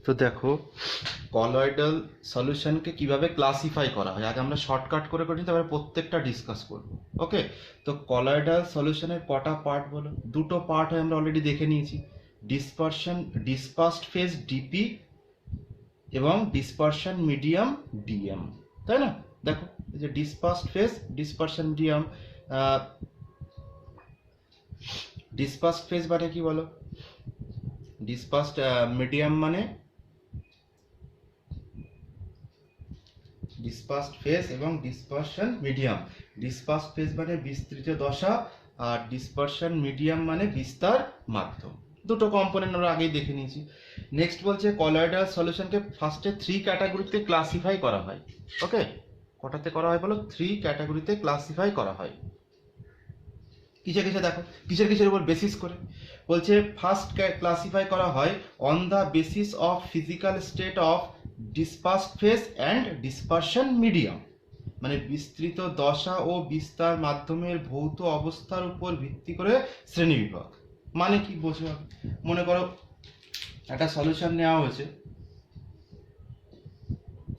তো দেখো কলয়েডাল সলিউশনকে কিভাবে ক্লাসিফাই করা হয় আগে আমরা শর্টকাট করে করি, তারপরে প্রত্যেকটা ডিসকাস করব। ওকে, তো কলয়েডাল সলিউশনের কটা পার্ট বলো? দুটো পার্ট হয়, আমরা অলরেডি দেখে নিয়েছি। ডিসপার্সড ফেজ ডিপি এবং ডিসপারশন মিডিয়াম ডিএম, তাই না? দেখো এই যে dispersed phase, dispersion medium. Dispersed phase মানে কি বলো? ডিসপার্সড মিডিয়াম মানে ডিসপার্সড ফেজ এবং ডিসপারশন মিডিয়াম। ডিসপার্সড ফেজ মানে বিস্তৃত দশা, আর ডিসপারশন মিডিয়াম মানে বিস্তার মাধ্যম। দুটো কম্পোনেন্ট আমরা আগেই দেখে নিয়েছি। নেক্সট বলছে কলয়েডাল সলিউশনকে ফার্স্টে 3 ক্যাটাগরিতে ক্লাসিফাই করা হয়। ওকে, কটাতে করা হয় বলো? 3 ক্যাটাগরিতে ক্লাসিফাই করা হয়। কিসে কিসে দেখো, কিসের উপর বেসিস করে বলছে? ফার্স্ট ক্লাসিফাই করা হয় on the basis of physical state of dispersed phase and dispersion medium, মানে বিস্তৃত দশা ও বিস্তার মাধ্যমের ভৌত অবস্থার উপর ভিত্তি করে শ্রেণীবিভাগ। মানে কি বোঝো? মনে করো একটা সলিউশন নেওয়া হয়েছে।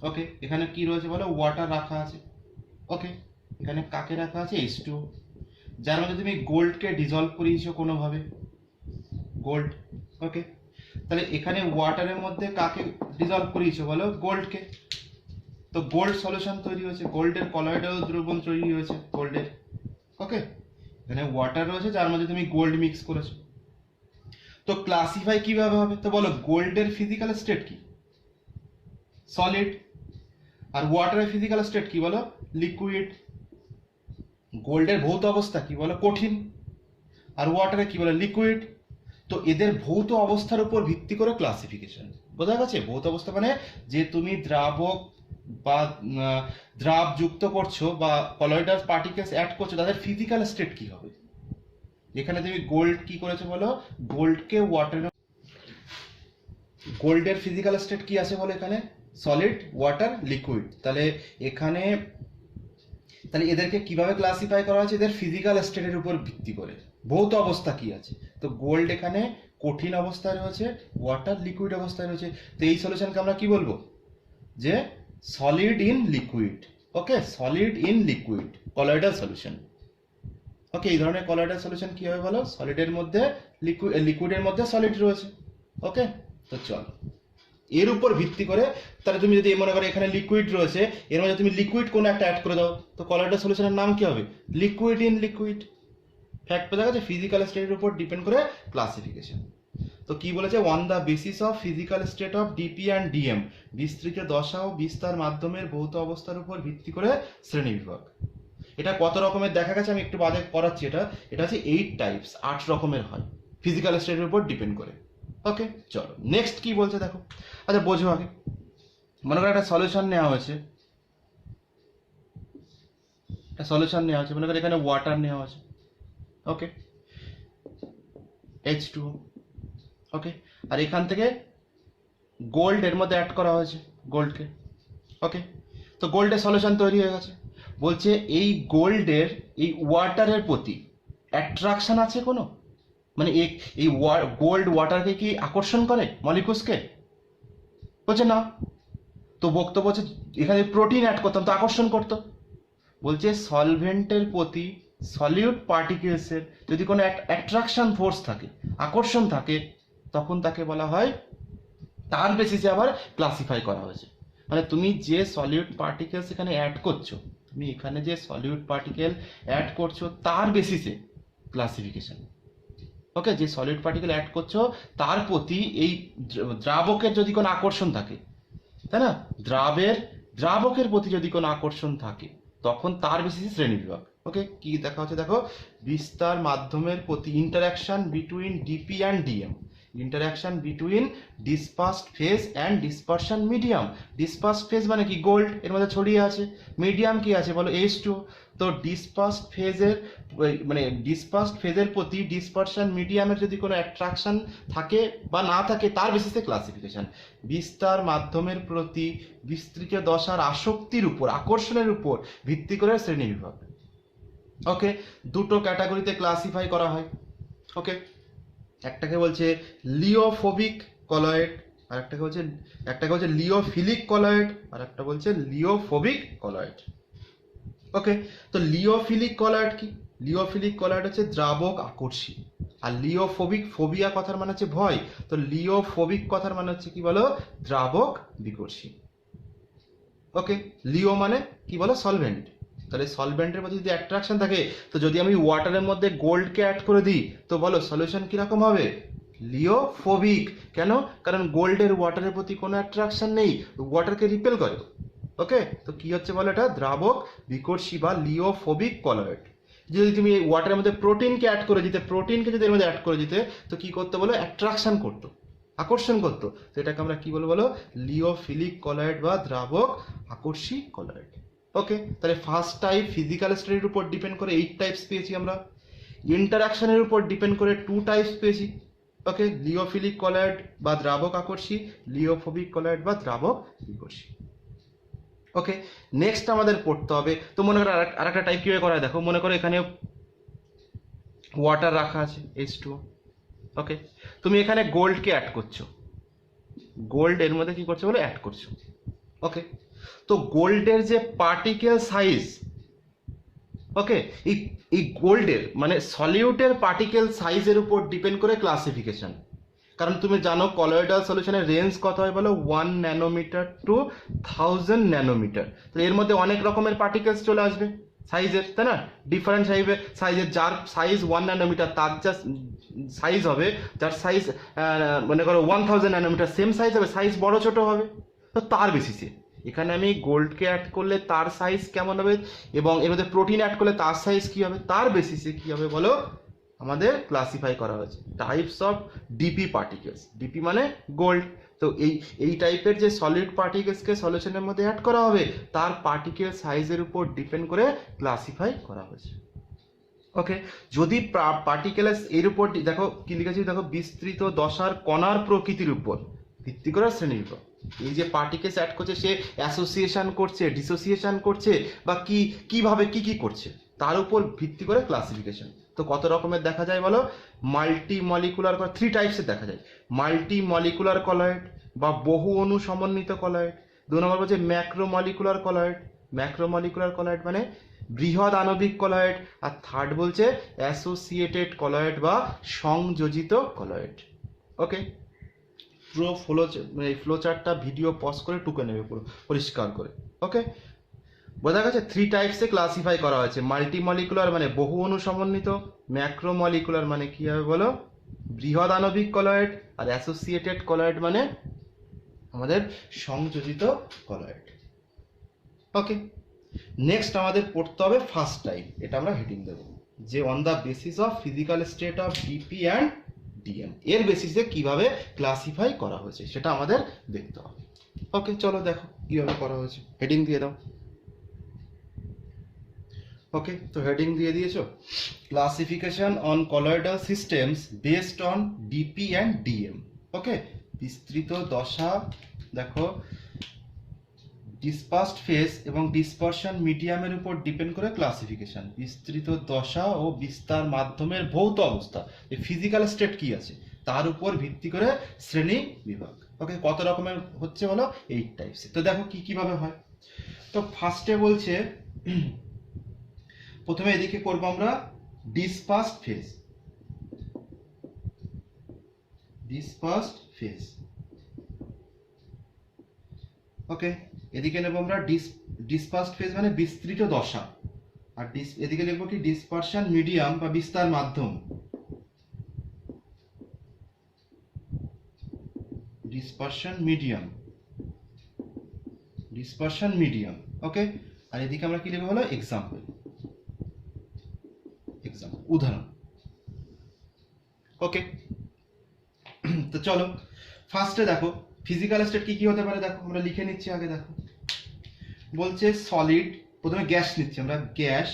ওকে, এখানে কি রয়েছে বলো? ওয়াটার রাখা আছে। ওকে, এখানে কাকে রাখা আছে? H2O, যার মধ্যে তুমি গোল্ডকে ডিজলভ করিয়েছো কোনোভাবে, গোল্ড। ওকে, তাহলে এখানে ওয়াটারের মধ্যে কাকে ডিজলভ করিয়েছো বলো? গোল্ডকে। তো গোল্ড সলিউশন তৈরি হয়েছে, গোল্ডের কলয়েডাল দ্রবণ তৈরি হয়েছে গোল্ডের। ওকে, এখানে ওয়াটার রয়েছে যার মধ্যে তুমি গোল্ড মিক্স করেছো। তো ক্লাসিফাই কিভাবে হবে? তো বলো গোল্ডের ফিজিক্যাল স্টেট কি? সলিড। আর ওয়াটারের ফিজিক্যাল স্টেট কি বলো? লিকুইড। গোল্ডের ভৌত অবস্থা কি বলো? কঠিন। আর ওয়াটারে কি বলে? লিকুইড। তো এদের ভৌত অবস্থার উপর ভিত্তি করে ক্লাসিফিকেশন। বোঝা গেছে? ভৌত অবস্থা মানে যে তুমি দ্রাবক বা দ্রাব যুক্ত করছো বা কলয়েডাল পার্টিকেলস অ্যাড করছো, তাদের ফিজিক্যাল স্টেট কি হবে। এখানে তুমি গোল্ড কি করেছো বলো? গোল্ডকে ওয়াটার, গোল্ডের ফিজিক্যাল স্টেট কি আছে বলো? এখানে সলিড, ওয়াটার, লিকুইড। তাহলে এখানে এদেরকে কিভাবে ক্লাসিফাই করা হয়েছে? এদের ফিজিক্যাল স্টেটের উপর ভিত্তি করে ভৌত অবস্থা কি আছে। তো গোল্ড এখানে কঠিন অবস্থায় রয়েছে, ওয়াটার লিকুইড অবস্থায় রয়েছে। তো এই সলিউশনকে আমরা কি বলবো? যে solid in liquid. Okay, solid in liquid colloidal solution. Okay, এই ধরনের কলয়েডাল সলিউশন কি হবে বলো? সলিডের মধ্যে লিকুইডের মধ্যে সলিড রয়েছে। ওকে, তো চলো এর উপর ভিত্তি করে, তাহলে তুমি যদি মনে করো এখানে লিকুইড রয়েছে, এর মধ্যে তুমি লিকুইড কোনো একটা অ্যাড করে দাও, তো কলয়েডাল সলিউশনের নাম কি হবে? Liquid in liquid. ফ্যাক্ট বোঝা গেছে? ফিজিক্যাল স্টেটের উপর ডিপেন্ড করে ক্লাসিফিকেশন। তো কি বলেছে? On the basis of physical state of DP and DM, বিস্তৃত দশা ও বিস্তার মাধ্যমের ভৌত অবস্থার উপর ভিত্তি করে শ্রেণীবিভাগ। এটা কত রকমের দেখা গেছে আমি একটু বাদে করাচ্ছি। এটা হচ্ছে 8 টাইপস, 8 রকমের হয় ফিজিক্যাল স্টেটের উপর ডিপেন্ড করে। ওকে, চলো নেক্সট কি বলছে দেখো। আচ্ছা বোঝো আগে, মনে করো একটা সলিউশন নেওয়া হয়েছে, মনে করো এখানে ওয়াটার নেওয়া হয়েছে। ওকে, H2O। ওকে, আর এখান থেকে গোল্ড এর মধ্যে অ্যাড করা হয়েছে, গোল্ডকে। ওকে, তো গোল্ডের সলিউশন তৈরি হয়ে গেছে। বলছে এই গোল্ডের এই ওয়াটারের প্রতি অ্যাট্রাকশন আছে কোনো? মানে এই গোল্ড ওয়াটারকে কি আকর্ষণ করে, মলিকুলসকে? বলছে না। তো বক্তব্য হচ্ছে এখানে প্রোটিন অ্যাড করতাম তো আকর্ষণ করতো। বলছে সলভেন্টের প্রতি সলিউট পার্টিকেলসের যদি কোনো অ্যাট্রাকশন ফোর্স থাকে, আকর্ষণ থাকে, তখন তাকে বলা হয়, তার বেসিসে আবার ক্লাসিফাই করা হয়েছে। মানে তুমি যে সলিউট পার্টিকেলস এখানে অ্যাড করছো, তার বেসিসে ক্লাসিফিকেশন। ওকে, যে সলিড পার্টিকেল অ্যাড করছো তার প্রতি এই দ্রাবকের যদি কোনো আকর্ষণ থাকে, তাই না? দ্রাবকের প্রতি যদি কোনো আকর্ষণ থাকে, তখন তার বেসিসে শ্রেণীবিভাগ। ওকে, কি দেখা হচ্ছে দেখো? বিস্তার মাধ্যমের প্রতি interaction between DP and DM, interaction between dispersed phase and dispersion medium. Dispersed phase মানে কি? গোল্ড এর মধ্যে ছড়িয়ে আছে। মিডিয়াম কি আছে বলো? H2O। তো ডিসপার্সড ফেজের প্রতি ডিসপারশন মিডিয়ামের যদি কোনো অ্যাট্রাকশন থাকে বা না থাকে, তার বেসিসে ক্লাসিফিকেশন। বিস্তার মাধ্যমের প্রতি বিস্তৃত দশার আসক্তির উপর, আকর্ষণের উপর ভিত্তি করে শ্রেণীবিভাগ। ওকে, দুটো ক্যাটাগরিতে ক্লাসিফাই করা হয়। ওকে, একটাকে বলছে লিওফোবিক কলয়েড, আর একটাকে হচ্ছে লিওফিলিক কলয়েড, আর একটা বলছে লিওফোবিক কলয়েড। ওকে, তো লিওফিলিক কলয়েড কি? লিওফিলিক কলয়েড হচ্ছে দ্রাবক আকর্ষী, আর লিওফোবিক, ফোবিয়া কথার মানে হচ্ছে ভয়, তো লিওফোবিক কথার মানে হচ্ছে কি বলো? দ্রাবক বিকর্ষী। ওকে, লিও মানে কি বলো? সলভেন্ট। তাহলে সলভেন্টের মধ্যে যদি অ্যাট্রাকশন থাকে, তো যদি আমি ওয়াটারের মধ্যে গোল্ডকে অ্যাড করে দিই, তো বলো সলিউশন কিরকম হবে? লিওফোবিক। কেন? কারণ গোল্ডের ওয়াটারের প্রতি কোনো অ্যাট্রাকশন নেই, ওয়াটারকে রিপেল করে। ওকে, তো কি হচ্ছে বলো? এটা দ্রাবক বিকর্ষী বা লিওফোবিক কলয়েড। যদি তুমি ওয়াটারের মধ্যে প্রোটিনকে অ্যাড করে দিতে, প্রোটিনকে যদি এর মধ্যে অ্যাড করে দিতে, তো কি করতে বলো? অ্যাট্রাকশন করতো, আকর্ষণ করতো। তো এটাকে আমরা কি বলবো বলো? লিওফিলিক কলয়েড বা দ্রাবক আকর্ষী কলয়েড। ওকে, তাহলে ফার্স্ট টাইপ ফিজিক্যাল স্টেটের উপর ডিপেন্ড করে 8 টাইপস পেয়েছি আমরা, ইন্টারাকশনের উপর ডিপেন্ড করে 2 টাইপস পেয়েছি। ওকে, লিওফিলিক কলয়েড বা দ্রাবক আকর্ষী, লিওফোবিক কলয়েড বা দ্রাবক বিকর্ষী। ওকে, নেক্সট আমাদের পড়তে হবে, তো মনে করো আরেকটা টাইপ কিভাবে করা হয় দেখো। মনে করো এখানে ওয়াটার রাখা আছে H2O। ওকে, তুমি এখানে গোল্ডকে অ্যাড করছো, গোল্ড এর মধ্যে কি করছো বলে? অ্যাড করছো। ওকে, তো গোল্ডের যে পার্টিকেল সাইজ, ওকে, এই গোল্ডের মানে সলিউটের পার্টিকেল সাইজের উপর ডিপেন্ড করে ক্লাসিফিকেশন। কারণ তুমি জানো কলয়েডাল সলিউশনের রেঞ্জ কত হয় বলো? 1 ন্যানোমিটার টু 1000 ন্যানোমিটার। তো এর মধ্যে অনেক রকমের পার্টিকেলস চলে আসবে সাইজের, তাই না? ডিফারেন্ট সাইজের, যার সাইজ 1 ন্যানোমিটার তার যা সাইজ হবে, যার সাইজ মনে করো 1000 ন্যানোমিটার, সেম সাইজ হবে, সাইজ বড় ছোট হবে। তো তার বেসিসে এখানে আমি গোল্ডকে অ্যাড করলে তার সাইজ কেমন হবে, এবং এর মধ্যে প্রোটিন অ্যাড করলে তার সাইজ কি হবে, তার বেসিসে কি হবে বলো? আমাদের ক্লাসিফাই করা হয়েছে types of DP particles. DP মানে গোল্ড। তো এই টাইপের যে সলিড পার্টিকেলসকে সলিউশনের মধ্যে অ্যাড করা হবে, তার পার্টিকেল সাইজের উপর ডিপেন্ড করে ক্লাসিফাই করা হয়েছে। ওকে, যদি পার্টিকেলস এর উপর দেখো কি লিখেছি দেখো, বিস্তৃত দশার কণার প্রকৃতির উপর ভিত্তি করে শ্রেণীর উপর। এই যে পার্টিকেলস অ্যাড করছে, সে অ্যাসোসিয়েশন করছে, ডিসোসিয়েশন করছে, বা কিভাবে কি করছে, তার উপর ভিত্তি করে ক্লাসিফিকেশন। তো কত রকমের দেখা যায় বলো? মাল্টি মলিকুলার, 3 টাইপসের দেখা যায়। মাল্টি মলিকুলার কলয়েড বা বহু অণু সমন্বিত কলয়েড। 2 নম্বর বলছে macro molecular colloid. Macro molecular colloid মানে বৃহৎ আণবিক কলয়েড। আর থার্ড বলছে অ্যাসোসিয়েটেড কলয়েড বা সংযোজিত কলয়েড। ওকে, পুরো ফ্লো চার্টটা ভিডিও পজ করে টুকে নেবে পুরো পরিষ্কার করে। ওকে, বোঝা গেছে? 3 টাইপসে ক্লাসিফাই করা হয়েছে। মাল্টি মলিকুলার মানে বহু অণু সমন্বিত, ম্যাক্রো মলিকুলার মানে কি হবে বলো? বৃহৎ আণবিক কলয়েড, আর অ্যাসোসিয়েটেড কলয়েড মানে আমাদের সংযোজিত কলয়েড। ওকে, নেক্সট আমাদের পড়তে হবে ফার্স্ট টাইপ। এটা আমরা হেডিং দেবো যে on the basis of physical state of DP and DM, এর বেসিসে কিভাবে ক্লাসিফাই করা হয়েছে সেটা আমাদের দেখতে হবে। ওকে, চলো দেখো কিভাবে করা হয়েছে। হেডিং দিয়ে দাও। ওকে, তো হেডিং দিয়ে দিয়েছো, classification on colloidal systems based on DP and DM. Okay, বিস্তৃত দশা, দেখো ডিসপার্সড ফেজ এবং ডিসপারশন মিডিয়ামের উপর ডিপেন্ড করে ক্লাসিফিকেশন। বিস্তৃত দশা ও বিস্তার মাধ্যমের ভৌত অবস্থা, এই ফিজিক্যাল স্টেট কি আছে তার উপর ভিত্তি করে শ্রেণী বিভাগ। ওকে, কত রকমের হচ্ছে বলো? 8 টাইপস। তো দেখো কিভাবে হয়। তো ফার্স্টে বলছে, প্রথমে এদিকে করবো আমরা dispersed phase. Dispersed phase. Okay, এদিকে নেব আমরা ডিসপার্সড ফেজ মানে বিস্তৃত দশা, আর এদিকে লিখবো কি? ডিসপারশন মিডিয়াম বা বিস্তার মাধ্যম। Dispersion medium, dispersion medium. Okay, আর এদিকে আমরা কি লিখবো বলো? এক্সাম্পল, এক্সাম্পল, উদাহরণ। ওকে, তো চলো ফার্স্টে দেখো ফিজিক্যাল স্টেট কি হতে পারে। দেখো আমরা লিখে নিচ্ছি আগে। দেখো বলছে সলিড, প্রথমে গ্যাস নিচ্ছি আমরা, gas,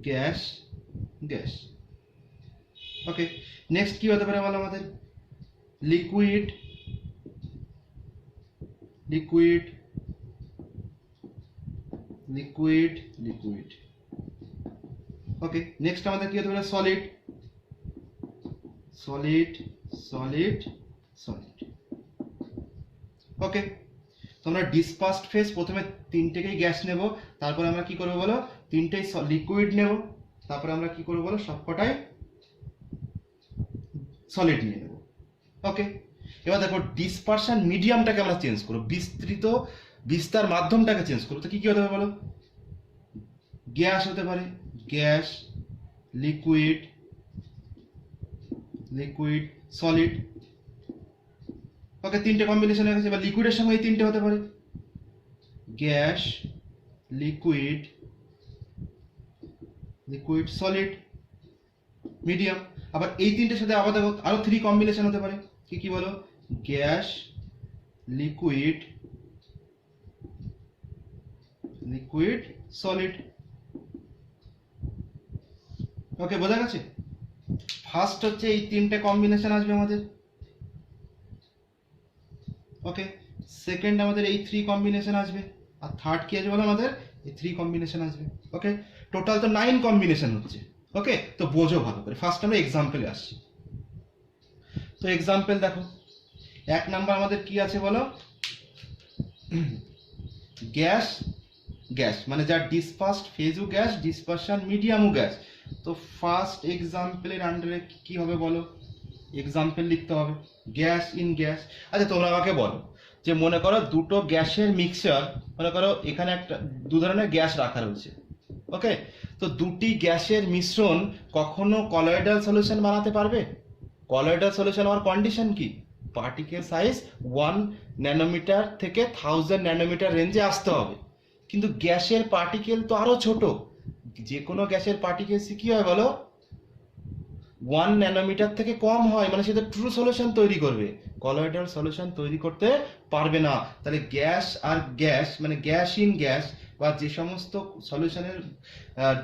gas, gas. Okay, next কি হতে পারে বলো আমাদের? Liquid, liquid, liquid, liquid. Okay, next আমাদের কি হতে পারে? Solid, solid, solid, solid. Okay, তো আমরা ডিসপার্সড ফেজ প্রথমে তিনটেকেই গ্যাস নেব, তারপরে আমরা কি করবো বলো, তিনটেই লিকুইড নেব, তারপরে আমরা কি করবো বলো, সবকটাই সলিড নিয়ে নেব। ওকে, এবার দেখো ডিসপারশন মিডিয়ামটাকে আমরা চেঞ্জ করবো, বিস্তার মাধ্যমটাকে চেঞ্জ করবো। তো কি কি হতে পারে বলো, গ্যাস হতে পারে, গ্যাস, লিকুইড, লিকুইড, সলিড। ওকে, তিনটে কম্বিনেশন হয়ে গেছে। এবার লিকুইডের সঙ্গে এই তিনটে হতে পারে, gas, liquid, liquid, solid, medium. আবার এই তিনটের সাথে আবার দেখো আরো 3 কম্বিনেশন হতে পারে, কি কি বলো, গ্যাস, লিকুইড, লিকুইড, সলিড। ওকে, বোঝা গেছে? ফার্স্ট হচ্ছে এই তিনটে কম্বিনেশন আসবে আমাদের। ওকে, সেকেন্ড আমাদের এই 3 কম্বিনেশন আসবে, আর থার্ড কি আসবে বলো, আমাদের এই 3 কম্বিনেশন আসবে। ওকে, টোটাল তো 9 কম্বিনেশন হচ্ছে। ওকে, তো বোঝো ভালো করে। ফার্স্ট আমরা এক্সাম্পলে আসছি। তো এক্সাম্পল দেখো, 1 নাম্বার আমাদের কি আছে বলো, গ্যাস, গ্যাস মানে যার ডিসপার্সড ফেজও গ্যাস, ডিসপারশন মিডিয়ামও গ্যাস। তো ফার্স্ট এক্সাম্পলের আন্ডারে কি হবে বলো, এক্সাম্পল লিখতে হবে, গ্যাস ইন গ্যাস। আচ্ছা তোমরা আমাকে বলো যে মনে করো দুটো গ্যাসের মিক্সচার, মনে করো এখানে একটা 2 ধরনের গ্যাস রাখা রয়েছে। ওকে, তো দুটি গ্যাসের মিশ্রণ কখনো কলয়েডাল সলিউশন বানাতে পারবে? কলয়েডাল সলিউশন হওয়ার কন্ডিশন কি, পার্টিকেল সাইজ 1 ন্যানোমিটার থেকে 1000 ন্যানোমিটার রেঞ্জে আসতে হবে। কিন্তু গ্যাসের পার্টিকেল তো আরো ছোট, যে কোনো গ্যাসের পার্টিকেল কি হয় বলো, 1 ন্যানোমিটার থেকে কম হয়, মানে সেটা ট্রু সলিউশন তৈরি করবে, কলয়েডাল সলিউশন তৈরি করতে পারবে না। তাহলে গ্যাস আর গ্যাস মানে গ্যাস ইন গ্যাস, বা যে সমস্ত সলিউশনের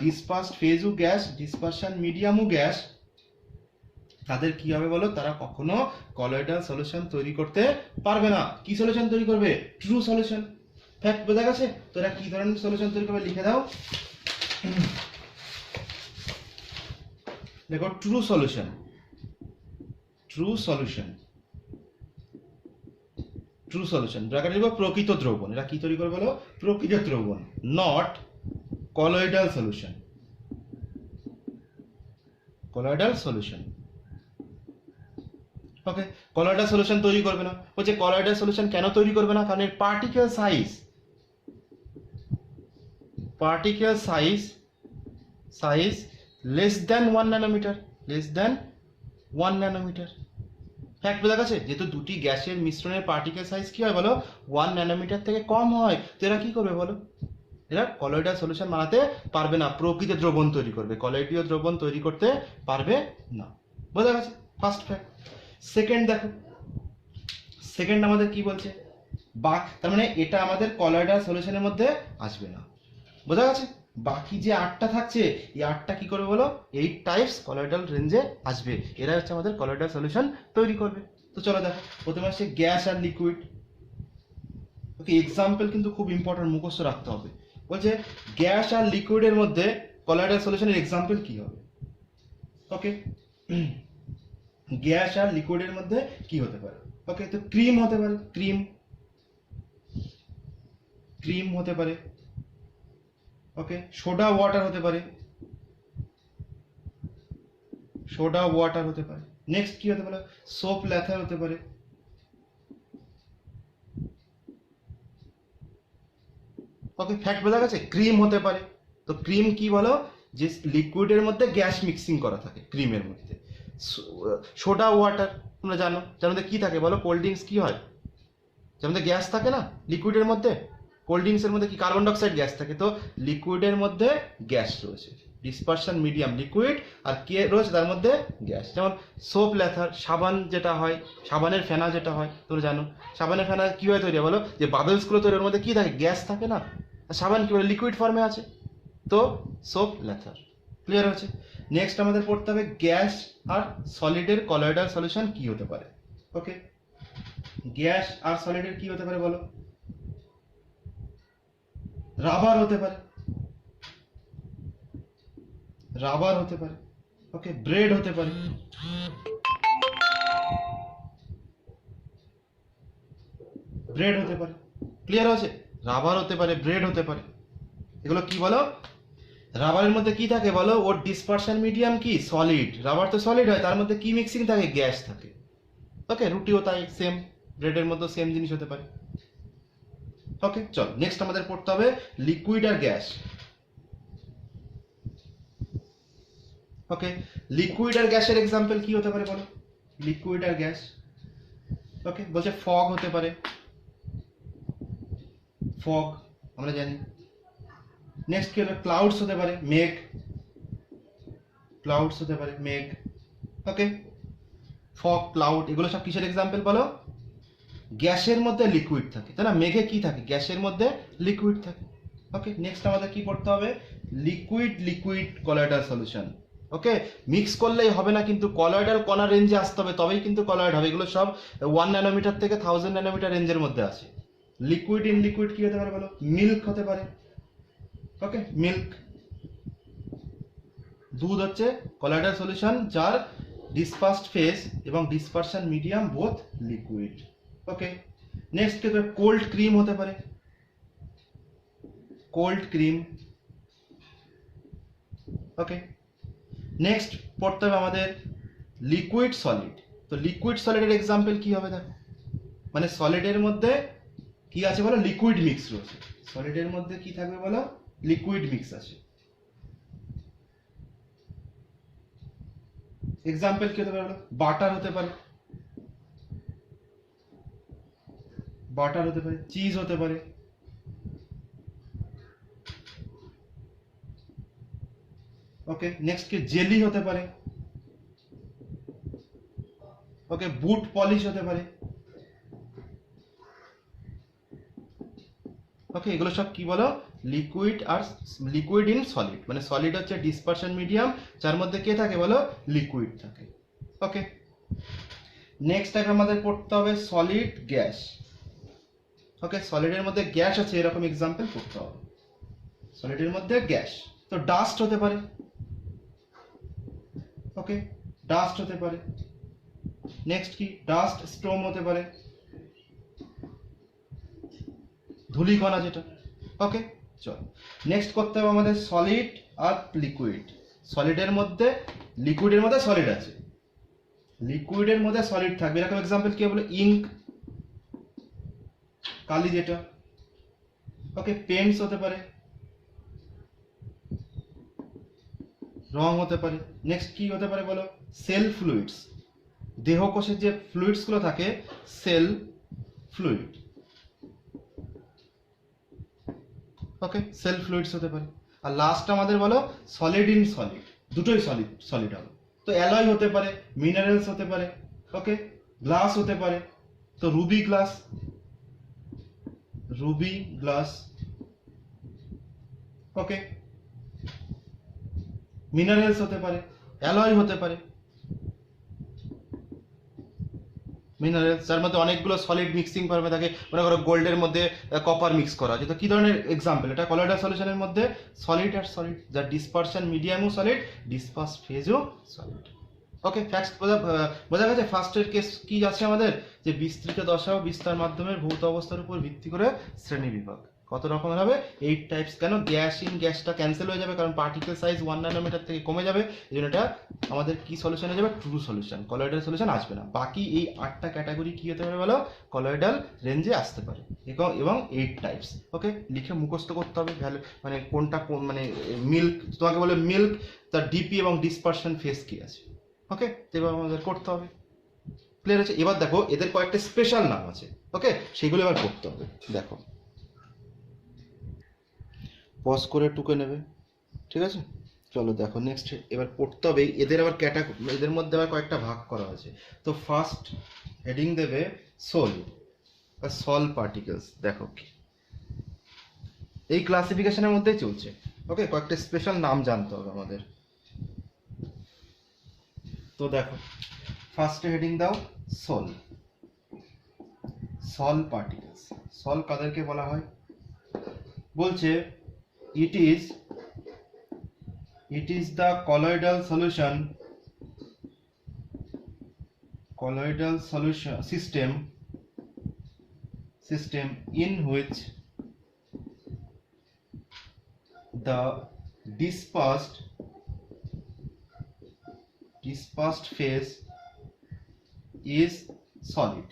ডিসপার্সড ফেজও গ্যাস, ডিসপারশন মিডিয়ামও গ্যাস, তাদের কি হবে বলো, তারা কখনো কলয়েডাল সলিউশন তৈরি করতে পারবে না। কি সলিউশন তৈরি করবে, ট্রু সলিউশন। ফ্যাক্ট বোঝা গেছে? তোরা কি ধরনের সলিউশন তৈরি করবে লিখে দাও। দেখো true solution, true solution, true solution ব্র্যাকেটে লিখব প্রকৃত দ্রবণ। এরা কি তৈরি করবে বলো, প্রকৃত দ্রবণ, not colloidal solution, colloidal solution. Okay, colloidal solution তৈরি করবে না। বলছে কলয়েডাল সলিউশন কেন তৈরি করবে না, কারণ এর particle size, particle size size less than 1 nanometre, less than 1 nanometre. Fact বোঝা গেছে? যেহেতু দুটি গ্যাসের মিশ্রণের পার্টিকেল সাইজ কি হয় বলো, 1 ন্যানোমিটার থেকে কম হয়, তো এরা কি করবে বলো, এরা কলয়েডাল সলিউশন বানাতে পারবে না, প্রকৃত দ্রবণ তৈরি করবে, কলয়েডীয় দ্রবণ তৈরি করতে পারবে না। বোঝা গেছে? First fact. সেকেন্ড দেখো, সেকেন্ড আমাদের কি বলছে, তার মানে এটা আমাদের কলয়েডাল সলিউশনের মধ্যে আসবে না। বোঝা গেছে? বাকি যে 8টা থাকছে, এই 8টা কি করবে বলো, 8 টাইপস কলয়েডাল রেঞ্জে আসবে, এরা হচ্ছে আমাদের কলয়েডাল সলিউশন তৈরি করবে। তো চলো দেখো, প্রথমে আসছে গ্যাস আর লিকুইড। ওকে, এক্সাম্পল কিন্তু খুব ইম্পর্টেন্ট, মুখস্থ রাখতে হবে। বলছে গ্যাস আর লিকুইডের মধ্যে কলয়েডাল সলিউশনের এক্সাম্পল কি হবে। ওকে, গ্যাস আর লিকুইডের মধ্যে কি হতে পারে। ওকে, তো ক্রিম হতে পারে, ক্রিম, ক্রিম হতে পারে। ওকে, সোডা ওয়াটার হতে পারে, সোডা ওয়াটার হতে পারে। নেক্সট কি হতে পারে, সোপ ল্যাথার হতে পারে। ওকে, ফ্যাক্ট বোঝা গেছে? ক্রিম হতে পারে। তো ক্রিম কি বলো, যে লিকুইডের মধ্যে গ্যাস মিক্সিং করা থাকে ক্রিমের মধ্যে। সোডা ওয়াটার তোমরা জানো, যার মধ্যে কি থাকে বলো, কোল্ড ড্রিঙ্কস কি হয়, যার মধ্যে গ্যাস থাকে না লিকুইডের মধ্যে, কোল্ড ড্রিঙ্কসের মধ্যে কি কার্বন ডাইঅক্সাইড গ্যাস থাকে। তো লিকুইডের মধ্যে গ্যাস রয়েছে, ডিসপারশন মিডিয়াম লিকুইড, আর কে রয়েছে তার মধ্যে গ্যাস। যেমন সোপ ল্যাথার, সাবান যেটা হয়, সাবানের ফেনা যেটা হয় তোমরা জানো, সাবানের ফেনা কি হয় তৈরি বলো, যে বাবেলসগুলো তৈরি, ওর মধ্যে কি থাকে, গ্যাস থাকে না, আর সাবান কি বলে লিকুইড ফর্মে আছে। তো সোপ ল্যাথার, ক্লিয়ার হচ্ছে? নেক্সট আমাদের পড়তে হবে গ্যাস আর সলিডের কলয়েডাল সলিউশন কি হতে পারে। ওকে, গ্যাস আর সলিডের কি হতে পারে বলো, রাবার হতে পারে, রাবার হতে পারে। ওকে, ব্রেড হতে পারে, ব্রেড হতে পারে। ক্লিয়ার আছে? রাবার হতে পারে, ব্রেড হতে পারে। এগুলো কি বলো? রাবারের মধ্যে কি থাকে বলো? ওর ডিসপারশন মিডিয়াম কি? সলিড। রাবার তো সলিড হয়, তার মধ্যে কি মিক্সিং থাকে? গ্যাস থাকে। ওকে, রুটিও তাই সেম, ব্রেডের মধ্যে সেম জিনিস হতে পারে। ওকে, চল নেক্সট আমাদের পড়তে হবে লিকুইড আর গ্যাস। ওকে, লিকুইড আর গ্যাসের এক্সাম্পল কি হতে পারে বলো? লিকুইড আর গ্যাস। ওকে, বলছে ফগ হতে পারে, ফগ আমরা জানি। নেক্সট কি হলো? ক্লাউডস হতে পারে, মেঘ। ক্লাউডস হতে পারে, মেঘ। ওকে, ফগ, ক্লাউড এগুলো সব কিসের এক্সাম্পল বলো? গ্যাসের মধ্যে লিকুইড থাকে, তাই না? মেঘে কি থাকে? গ্যাসের মধ্যে লিকুইড থাকে। ওকে, নেক্সট আমাদের কি পড়তে হবে? Liquid liquid colloidal solution. Okay, mix করলেই হবে না, কিন্তু কলয়েডাল কণা রেঞ্জে আসতে হবে, তবেই কিন্তু কলয়েড হবে। এগুলো সব 1 ন্যানোমিটার থেকে 1000 ন্যানোমিটার রেঞ্জের মধ্যে আছে। লিকুইড ইন লিকুইড কি হতে পারে বলো? মিল্ক হতে পারে। ওকে, মিল্ক, দুধ হচ্ছে কলয়েডাল সলিউশন যার ডিসপার্সড ফেজ এবং dispersion medium both liquid. Okay, next কি হতে পারে? কোল্ড ক্রিম হতে পারে, কোল্ড ক্রিম। ওকে, নেক্সট পড়তে হবে আমাদের লিকুইড সলিড। তো লিকুইড সলিডের এক্সাম্পল কি হবে দেখো? মানে সলিডের মধ্যে কি আছে বলো? লিকুইড মিক্স রয়েছে। সলিডের মধ্যে কি থাকবে বলো? লিকুইড মিক্স আছে। এক্সাম্পল কি হতে পারে বলো? বাটার হতে পারে, বাটার হতে পারে, চিজ হতে পারে। ওকে, নেক্সট কি? জেলি হতে পারে। ওকে, বুট পলিশ হতে পারে। ওকে, এগুলো সব কি বলো? লিকুইড আর লিকুইড ইন সলিড। মানে সলিড হচ্ছে ডিসপারশন মিডিয়াম যার মধ্যে কে থাকে বলো? লিকুইড থাকে। ওকে, নেক্সট টাইপ আমাদের পড়তে হবে সলিড গ্যাস। ওকে, সলিডের মধ্যে গ্যাস আছে এরকম এক্সাম্পল পড়তে হবে। সলিডের মধ্যে গ্যাস, তো ডাস্ট হতে পারে। ওকে, ডাস্ট হতে পারে। নেক্সট কি? ডাস্ট স্টোম হতে পারে, ধূলিকণা যেটা। ওকে, চল নেক্সট করতে হবে আমাদের সলিড আর লিকুইড। সলিডের মধ্যে, লিকুইডের মধ্যে সলিড আছে, লিকুইডের মধ্যে সলিড থাকবে এরকম এক্সাম্পল কি বলে? ইঙ্ক, কালি যেটা। ওকে, পেন্টস হতে পারে, রং হতে পারে। নেক্সট কি হতে পারে বলো? সেল ফ্লুইডস, দেহকোষের যে ফ্লুইডস গুলো থাকে, সেল ফ্লুইড। ওকে, সেল ফ্লুইডস হতে পারে। আর লাস্ট আমাদের বলো সলিড ইন সলিড, দুটোই সলিড সলিড হবে। তো অ্যালয় হতে পারে, মিনারেলস হতে পারে। ওকে, গ্লাস হতে পারে, তো রুবি গ্লাস, রুবি গ্লাস। ওকে, মিনারেলস হতে পারে, অ্যালয় হতে পারে, মিনারেলস যার মধ্যে অনেকগুলো সলিড মিক্সিং পারবে থাকে। মনে করো গোল্ডের মধ্যে কপার মিক্স করা আছে, তো কি ধরনের এক্সাম্পল? এটা কলয়েডাল সলিউশনের মধ্যে সলিড আর সলিড, যার ডিসপারশন মিডিয়ামও সলিড, ডিসপার্স ফেজও সলিড। ওকে, ফ্যাক্টস বোঝা গেছে। ফার্স্টের কেস কি আছে আমাদের? যে বিস্তৃত দশা ও বিস্তার মাধ্যমের ভৌত অবস্থার উপর ভিত্তি করে শ্রেণী বিভাগ কত রকমের হবে? 8 টাইপস। কেন? গ্যাস ইন গ্যাসটা ক্যান্সেল হয়ে যাবে, কারণ পার্টিকেল সাইজ 1 ন্যানোমিটার থেকে কমে যাবে। এই জন্য এটা আমাদের কি সলিউশনে যাবে? ট্রু সলিউশন, কলয়েডাল সলিউশন আসবে না। বাকি এই 8টা ক্যাটাগরি কি হতে পারে বলো? কলয়েডাল রেঞ্জে আসতে পারে, এবং 8 টাইপস। ওকে, লিখে মুখস্থ করতে হবে ভ্যালু, মানে কোনটা কোন, মানে মিল্ক তোমাকে বলে মিল্ক, তার ডিপি এবং ডিসপারশন ফেস কি আছে। ওকে, এবার আমাদের করতে হবে। ক্লিয়ার আছে? এবার দেখো এদের কয়েকটা স্পেশাল নাম আছে। ওকে, সেগুলো এবার করতে হবে। দেখো, পজ করে টুকে নেবে, ঠিক আছে? চলো দেখো নেক্সট এবার পড়তে হবে এদের আবার এদের মধ্যে আবার কয়েকটা ভাগ করা আছে। তো ফার্স্ট হেডিং দেবে সোল বা সল পার্টিকেলস। দেখো কি এই ক্লাসিফিকেশনের মধ্যেই চলছে। ওকে, কয়েকটা স্পেশাল নাম জানতে হবে আমাদের। তো দেখো ফার্স্ট হেডিং দাও সল, সল পার্টিকেলস। সল কাদেরকে বলা হয়? বলছে it is the colloidal solution system system in which the dispersed phase is solid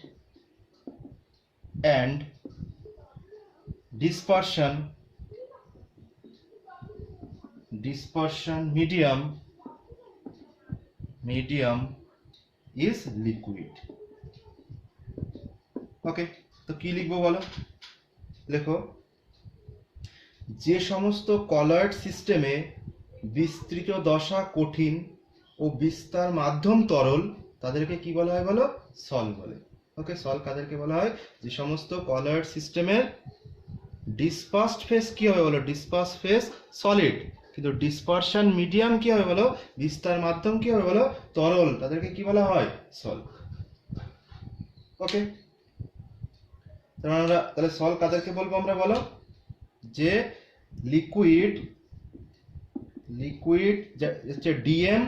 and dispersion medium is liquid. ওকে, তো কি লিখবো বলো? লেখো, যে সমস্ত কলয়েড সিস্টেমে বিস্তৃত দশা কঠিন ও বিস্তার মাধ্যম তরল তাদেরকে কি বলা হয় বলো? সল বলে। ওকে, সল কাদেরকে বলা হয়? যে সমস্ত কলয়েড সিস্টেমের ডিসপার্সড ফেজ কি হবে বলো? ডিসপার্স ফেজ সলিড, কিন্তু ডিসপারশন মিডিয়াম কি হবে বলো? বিস্তার মাধ্যম কি হবে বলো? তরল, তাদেরকে কি বলা হয়? সল। ওকে, তাহলে সল কাদেরকে বলবো আমরা বলো? যে লিকুইড হচ্ছে ডিএম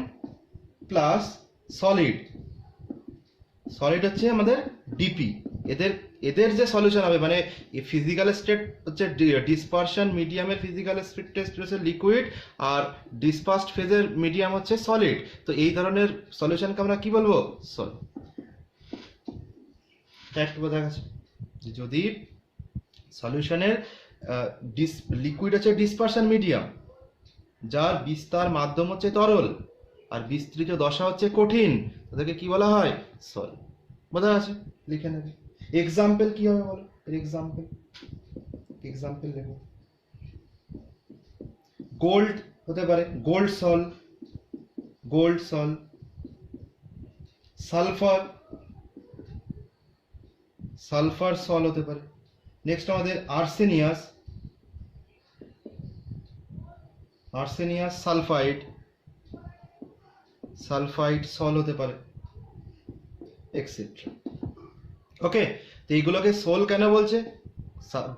প্লাস সলিড হচ্ছে আমাদের ডিপি। এদের যে সলিউশন হবে, মানে ফিজিক্যাল স্টেট হচ্ছে ডিসপারশন মিডিয়ামের ফিজিক্যাল স্টেট হচ্ছে লিকুইড, আর ডিসপার্সড ফেজের মিডিয়াম হচ্ছে সলিড। তো এই ধরনের সলিউশনকে আমরা কি বলবো? সল। একটু বোঝা গেছে? যদি সলিউশনের লিকুইড হচ্ছে ডিসপারশন মিডিয়াম, যার বিস্তার মাধ্যম হচ্ছে তরল আর বিস্তৃত দশা হচ্ছে কঠিন, তাদেরকে কি বলা হয়? সল। বোঝা গেছে? লিখে নেবে। এক্সাম্পল কি হবে বলো? এক্সাম্পল লেখো। গোল্ড হতে পারে, গোল্ড সল। সালফার সল হতে পারে। নেক্সট আমাদের আর্সেনিয়াস সালফাইড সল হতে পারে, এক্সেট্রা। ওকে, তো এইগুলোকে সোল কেন বলছে?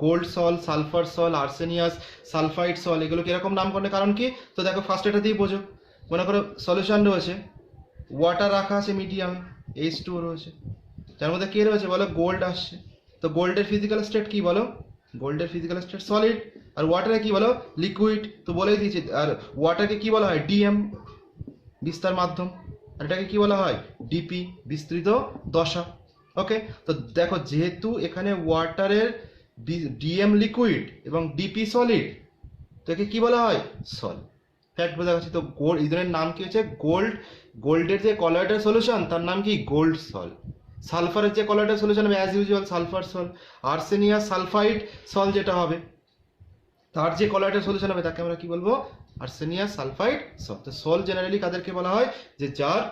গোল্ড সল, সালফার সল, আর্সেনিয়াস, সালফাইড সল, এগুলো কিরকম নামকরণের কারণ কি? তো দেখো, ফার্স্ট এটা দিয়ে বোঝো। মনে করো সলিউশন রয়েছে, ওয়াটার রাখা আছে মিডিয়ামে, H2O রয়েছে, যার মধ্যে কে রয়েছে বলো? গোল্ড আসছে। তো গোল্ডের ফিজিক্যাল স্টেট কি বলো? গোল্ডের ফিজিক্যাল স্টেট সলিড, আর ওয়াটারে কি বলো? লিকুইড। তো বলেই দিয়েছি। আর ওয়াটারকে কি বলা হয়? ডিএম, বিস্তার মাধ্যম, আর এটাকে কি বলা হয়? ডিপি, বিস্তৃত দশা। ওকে, তো দেখো, যেহেতু এখানে ওয়াটারের ডিএম লিকুইড এবং ডিপি সলিড, তো একে কি বলা হয়? সল। ফ্যাক্ট বোঝা গেছে? তো এই ধরনের নাম কি হচ্ছে? গোল্ডের যে কলয়েডের সলিউশন তার নাম কি? গোল্ড সল। সালফারের যে কলয়েডের সলিউশন হবে অ্যাজ ইউজুয়াল সালফার সল। আর্সেনিয়াস সালফাইড সল যেটা হবে, তার যে কলয়েডের সলিউশন হবে তাকে আমরা কি বলবো? Arsenious sulphide sol. তো সল জেনারেলি কাদেরকে বলা হয়? যে যার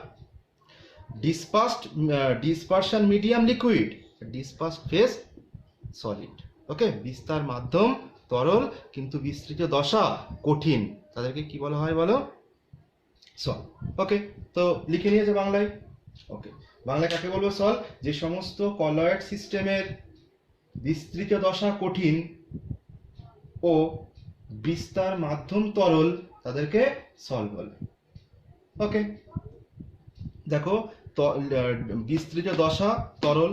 dispersion medium liquid, dispersed phase solid. Okay, বিস্তার মাধ্যম তরল কিন্তু বিস্তৃত দশা কঠিন, তাদেরকে কি বলা হয় বলো? সল। ওকে, তো লিখে নিয়েছে বাংলায়। ওকে, বাংলায় কাকে বলবো? সল। যে সমস্ত কলয়েড সিস্টেমের বিস্তৃত দশা কঠিন ও বিস্তার মাধ্যম তরল, তাদেরকে সল বলে। ওকে, দেখো, বিস্তৃত দশা তরল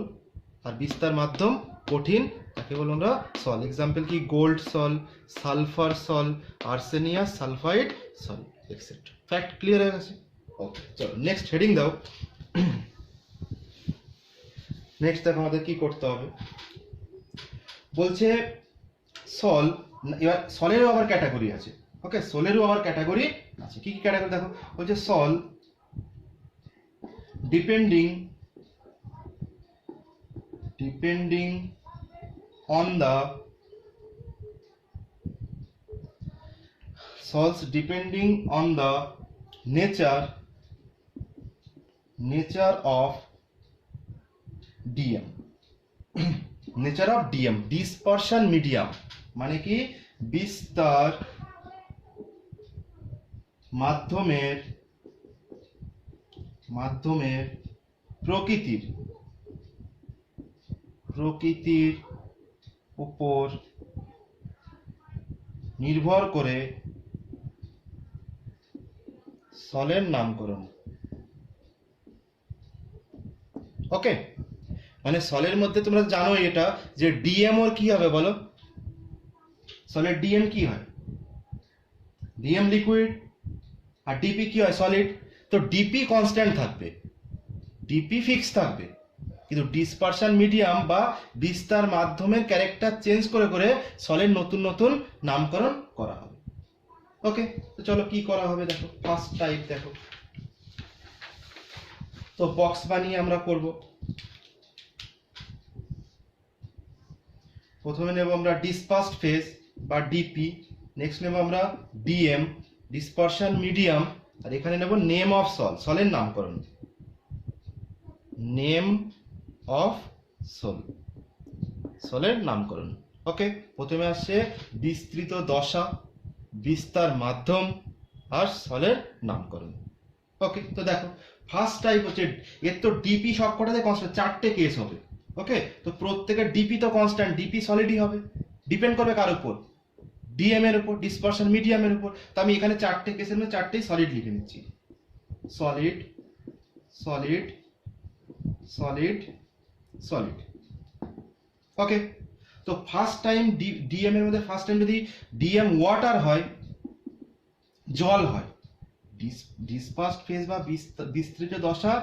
আর বিস্তার মাধ্যম কঠিন, তাকে বলবো আমরা সল। এক্সাম্পল কি? গোল্ড সল, সালফার সল, আর্সেনিয়াস সালফাইড সল, এক্সেট্রা। ফ্যাক্ট ক্লিয়ার হয়ে গেছে? ওকে, চলো নেক্সট হেডিং দাও। নেক্সট দেখো আমাদের কি করতে হবে। বলছে সল, এবার সলেরও আবার ক্যাটাগরি আছে। ওকে, সলেরও আবার ক্যাটাগরি আছে। কি কি ক্যাটাগরি দেখো? বলছে সল depending on the salts depending on the nature of DM nature of DM dispersion medium, মানে কি? বিস্তার মাধ্যমের প্রকৃতির উপর নির্ভর করে সলের নামকরণ। ওকে, মানে সলের মধ্যে তোমরা জানোই এটা যে ডিএম ওর কি হবে বলো, সলের ডিএম কি হয়, ডিএম লিকুইড আর ডিপি কি হয় সলিড। তো ডিপি কনস্ট্যান্ট থাকবে, ডিপি ফিক্স থাকবে, কিন্তু ডিসপারশন মিডিয়াম বা বিস্তার মাধ্যমের ক্যারেক্টার চেঞ্জ করে করে সলের নতুন নতুন নামকরণ করা হবে। ওকে, তো চলো কি করা হবে দেখো, ফার্স্ট টাইপ দেখো, তো বক্স বানিয়ে আমরা করব। প্রথমে নেব আমরা ডিসপার্সড ফেজ বা ডিপি, নেক্সট নেব আমরা ডিএম ডিসপারশন মিডিয়াম, আর এখানে নেব নেম অফ সল, সলের নামকরণ, নেম অফ সল, সলের নামকরণ। ওকে, প্রথমে আসছে বিস্তৃত দশা, বিস্তার মাধ্যম আর সলের নামকরণ। ওকে, তো দেখো ফার্স্ট টাইপ হচ্ছে, এর তো ডিপি সবকটাতে কনস্ট্যান্ট, 4টে কেস হবে। ওকে, তো প্রত্যেকের ডিপি তো কনস্ট্যান্ট, ডিপি সলিডই হবে, ডিপেন্ড করবে কার উপর, ডিএম এর উপর, ডিসপারশন মিডিয়ামের উপর। তো আমি এখানে 4টে কেসের মধ্যে 4টেই সলিড লিখে নিচ্ছি, solid solid solid solid. Okay, তো ফার্স্ট টাইম ডিএম এর মধ্যে ফার্স্ট টাইম যদি ডিএম ওয়াটার হয়, জল হয়, ডিসপার্সড ফেজ বা বিস্তৃত দশা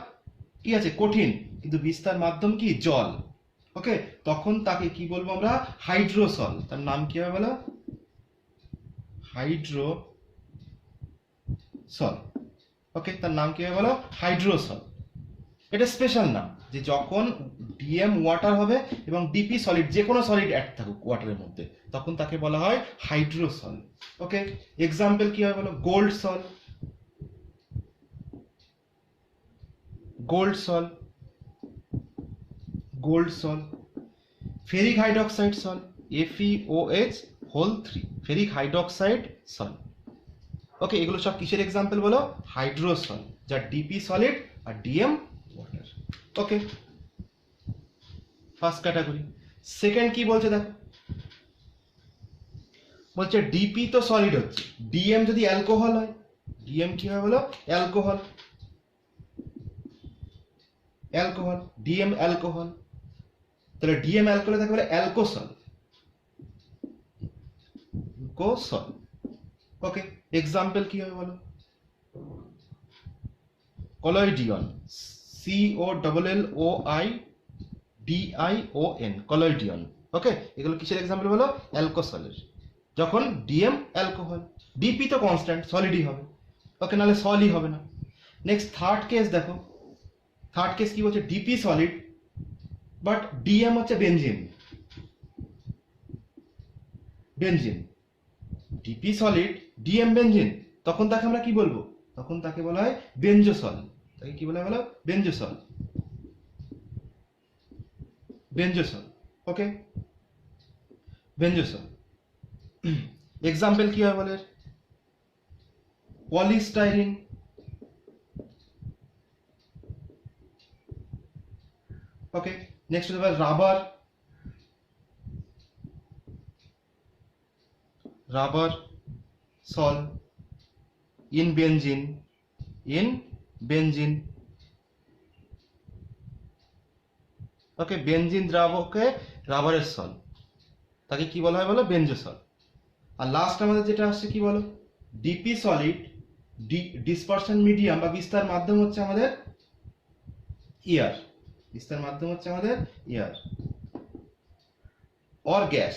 কি আছে কঠিন, কিন্তু বিস্তার মাধ্যম কি জল। ওকে, তখন তাকে কি বলবো আমরা, হাইড্রোসল। তার নাম কি হবে বলো, হাইড্রোসল। ওকে, তার নাম কি হবে বলো, হাইড্রোসল। এটা স্পেশাল নাম, যে যখন ডিএম ওয়াটার হবে এবং ডিপি সলিড, যে কোনো সলিড অ্যাড থাকুক ওয়াটারের মধ্যে, তখন তাকে বলা হয় হাইড্রোসল। ওকে, এক্সাম্পল কি হবে বলো, গোল্ড সল, গোল্ড সল, গোল্ড সল, ফেরিক হাইড্রক্সাইড সল, FeOH3, ফেরিক হাইড্রক্সাইড সল। ওকে, এগুলো সব কিসের এক্সাম্পল বলো, হাইড্রোসল, যা ডিপি সলিড আর ডিএম ওয়াটার। ওকে, ফার্স্ট ক্যাটাগরি। সেকেন্ড কি বলছে দেখো, বলছে ডিপি তো সলিড হচ্ছে, ডিএম যদি অ্যালকোহল হয়, ডিএম কি হয় বলো, অ্যালকোহল, অ্যালকোহল, ডিএম অ্যালকোহল, তাহলে ডিএম অ্যালকোহল থাকে বলে অ্যালকোসল, কোসল। ওকে, এক্সাম্পল কি হবে বলো, কলয়েডিয়ন, COLLOIDION, কলয়েডিয়ন। ওকে, এগুলো কিসের এক্সাম্পল বলো, অ্যালকোসলের, যখন ডিএম অ্যালকোহল, ডিপি তো কনস্ট্যান্ট সলিডই হবে। ওকে, নাহলে সলই হবে না। নেক্সট থার্ড কেস দেখো, থার্ড কেস কি বলছে, ডিপি সলিড বাট ডিএম হচ্ছে benzene, benzene, DP solid DM benzene, তখন তাকে আমরা কি বলবো, তখন তাকে বলা হয় বেনজোসল। তাকে কি বলা হয় বলো, বেনজোসল, বেনজোসল। ওকে, বেনজোসল। এক্সাম্পল কি হয় বলে, পলিস্টাইরিন। ওকে, নেক্সট হতে পারে rubber, rubber sol, in benzene, in benzene. Okay, benzene দ্রাবকে রাবারের সল, তাকে কি বলা হয় বলো, বেনজোসল। আর লাস্ট আমাদের যেটা আসছে কি বলো, ডিপি সলিড, ডিসপারশন মিডিয়াম বা বিস্তার মাধ্যম হচ্ছে আমাদের এয়ার, বিস্তার মাধ্যম হচ্ছে আমাদের air or gas.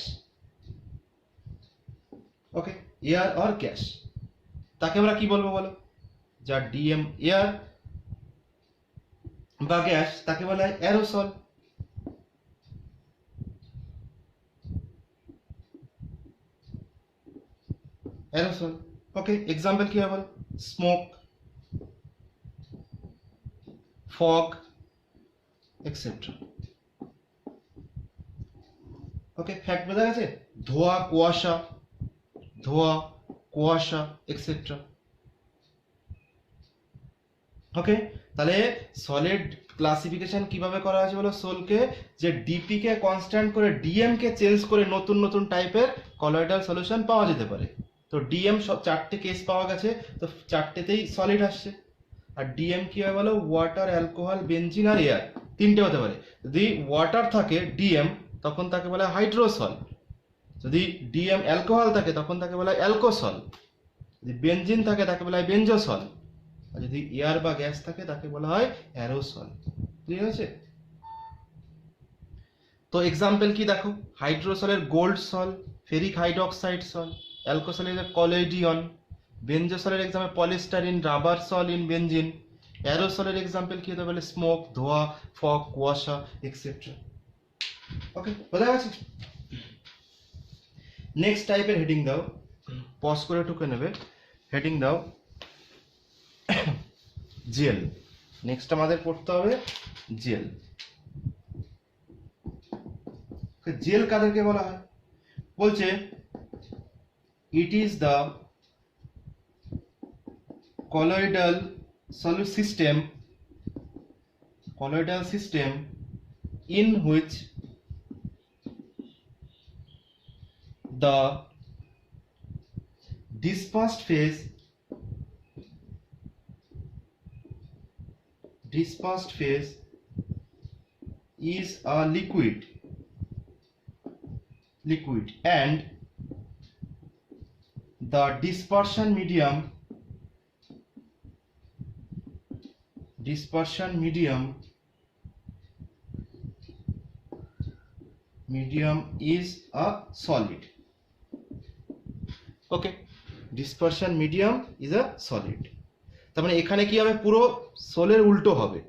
Okay, air or gas, তাকে আমরা কি বলবো বলো, যা ডিএম এয়ার বা গ্যাস, তাকে বলা হয় অ্যারোসল। অ্যারোসল। ওকে, এক্সাম্পল কি হবে, স্মোক, ফগ, এক্সেট্রা। ওকে, ফ্যাক্ট বোঝা গেছে, ধোয়া, কুয়াশা, ধোয়া, কুয়াশা, এক্সেট্রা। ওকে, তাহলে সলিড ক্লাসিফিকেশন কিভাবে করা আছে বলো, সোলকে, যে ডিপি কে কনস্ট্যান্ট করে ডিএম কে চেঞ্জ করে নতুন নতুন টাইপের কলয়েডাল সলিউশন পাওয়া যেতে পারে। তো ডিএম সব 4টে কেস পাওয়া গেছে, তো 4টেতেই সলিড আসছে। আর ডিএম কি হয় বলো, ওয়াটার, অ্যালকোহল, বেনজিন আর এয়ার। তিনটে হতে পারে। যদি ওয়াটার থাকে ডিএম তখন তাকে বলা হয় হাইড্রোসল, যদি ডিএম অ্যালকোহল থাকে তখন তাকে বলা হয় অ্যালকোসল, যদি বেনজিন থাকে তাকে বলা হয় বেনজোসল, আর যদি এয়ার বা গ্যাস থাকে তাকে বলা হয় অ্যারোসল। ক্লিয়ার হয়েছে? তো এক্সাম্পল কি দেখো, হাইড্রোসলের gold sol, ferric hydroxide sol, অ্যালকোসলের কলেডিয়ন, বেনজোসলের example polystyrene, rubber sol in benzene, অ্যারোসলের এক্সাম্পল কি হতে পারে স্মোক, ধোয়া, ফগ, কুয়াশা এক্সেট্রা। ওকে, বোঝা গেছে? নেক্সট টাইপের হেডিং দাও, পজ করে টুকে নেবে, হেডিং দাও জেল। নেক্সট আমাদের পড়তে হবে জেল। জেল কাদেরকে বলা হয়? বলছে it is the colloidal system in which the dispersed phase is a liquid and the dispersion medium is a solid. Okay, dispersion medium is a solid. তার মানে এখানে কি হবে, পুরো সোলের উল্টো হবে,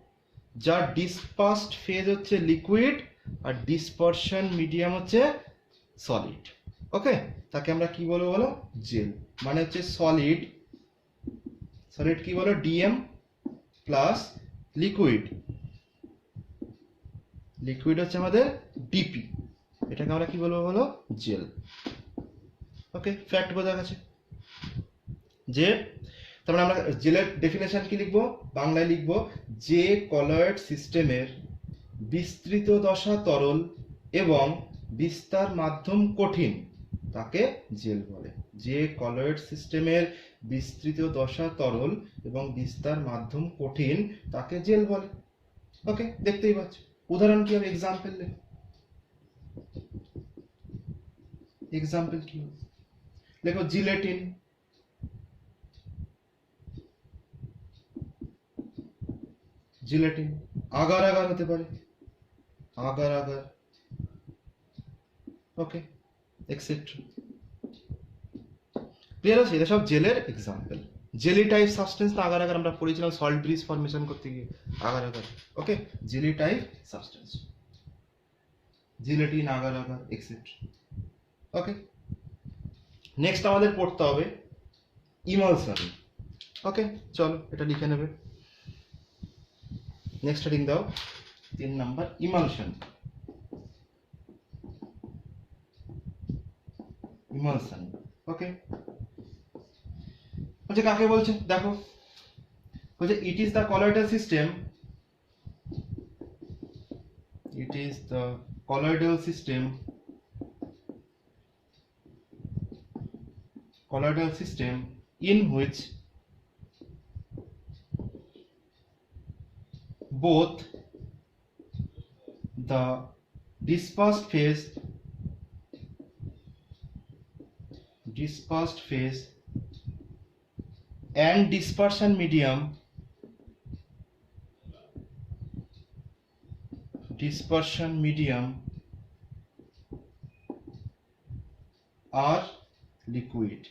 যার ডিসপার্সড ফেজ হচ্ছে লিকুইড আর ডিসপারশন মিডিয়াম হচ্ছে সলিড। ওকে, তাকে আমরা কি বলবো বলো, জেল। মানে হচ্ছে সলিড কি বলো, ডিএম প্লাস লিকুইড হচ্ছে আমাদের ডিপি, এটাকে আমরা কি বলবো বলো, জেল। ওকে, ফ্যাক্ট বোঝা গেছে যে, তারপরে আমরা জেলের ডেফিনেশন কি লিখবো, বাংলায় লিখবো, যে কলয়েড সিস্টেমের বিস্তৃত দশা তরল এবং বিস্তার মাধ্যম কঠিন তাকে জেল বলে। যে কলয়েড সিস্টেমের বিস্তৃত দশা তরল এবং বিস্তার মাধ্যম কঠিন তাকে জেল বলে। ওকে, দেখতেই পাচ্ছ। উদাহরণ কি হবে, এক্সাম্পল লেখো। এক্সাম্পল কি হবে, লেখো জিলেটিন। আগার হতে পারে, আগার। ওকে, এক্সেট্রা। ক্লিয়ার আছে? এটা সব জেলের এক্সাম্পল। জেলি টাইপ সাবস্টেন্স না আগার আমরা পড়েছিলাম সল্ট ব্রিজ ফর্মেশন করতে গিয়ে, agar. Okay, jelly type substance, gelatin, agar etcetera. Okay, next আমাদের পড়তে হবে ইমালশন। ওকে, চলো এটা লিখে নেবে। নেক্সট হেডিং দাও 3 নাম্বার, ইমালশন। ওকে, বলছে কাকে বলছে দেখো, বলছে it is the colloidal system, in which both the dispersed phase and dispersion medium are liquid.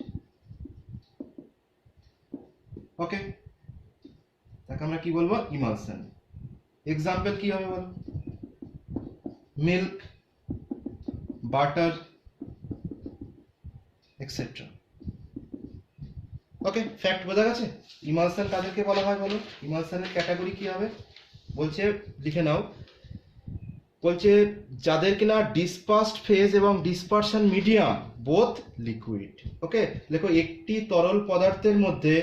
ওকে, তাকে আমরা কি বলবো, ইমালশন। এক্সাম্পল কি হবে বলো, মিল্ক, বাটার এক্সেট্রা। ওকে, ফ্যাক্ট বোঝা গেছে? ইমালশন কাদেরকে বলা হয় বলো, ইমালশনের ক্যাটাগরি কি হবে, বলছে লিখে নাও, বলছে যাদের কিনা ডিসপার্সড ফেজ এবং ডিসপারশন মিডিয়াম বোথ লিকুইড। ওকে, দেখো একটি তরল পদার্থের মধ্যে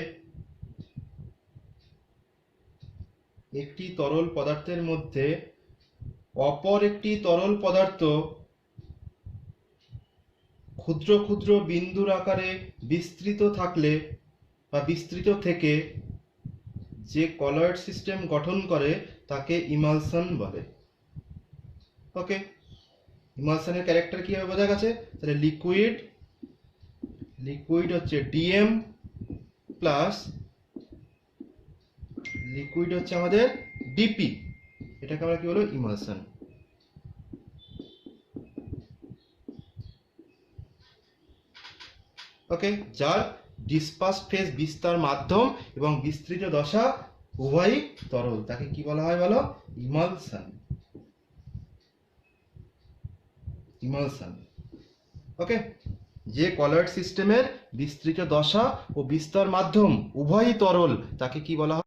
অপর একটি তরল পদার্থ ক্ষুদ্র ক্ষুদ্র বিন্দুর আকারে বিস্তৃত থাকলে বা বিস্তৃত থেকে যে কলয়েড সিস্টেম গঠন করে তাকে ইমালশন বলে। ওকে, ইমালশনের ক্যারেক্টার কিভাবে বোঝা গেছে? তাহলে লিকুইড হচ্ছে ডিএম প্লাস লিকুইড হচ্ছে আমাদের ডিপি, এটাকে আমরা কি বলবো? ইমালশন। ওকে, যার ডিসপার্স ফেজ বিস্তার মাধ্যম এবং বিস্তৃত দশা উভয়ই তরল, তাকে কি বলা হয় বলো? ইমালশন। ওকে, যে কলয়েড সিস্টেমের বিস্তৃত দশা ও বিস্তার মাধ্যম উভয়ই তরল তাকে কি বলা হয়?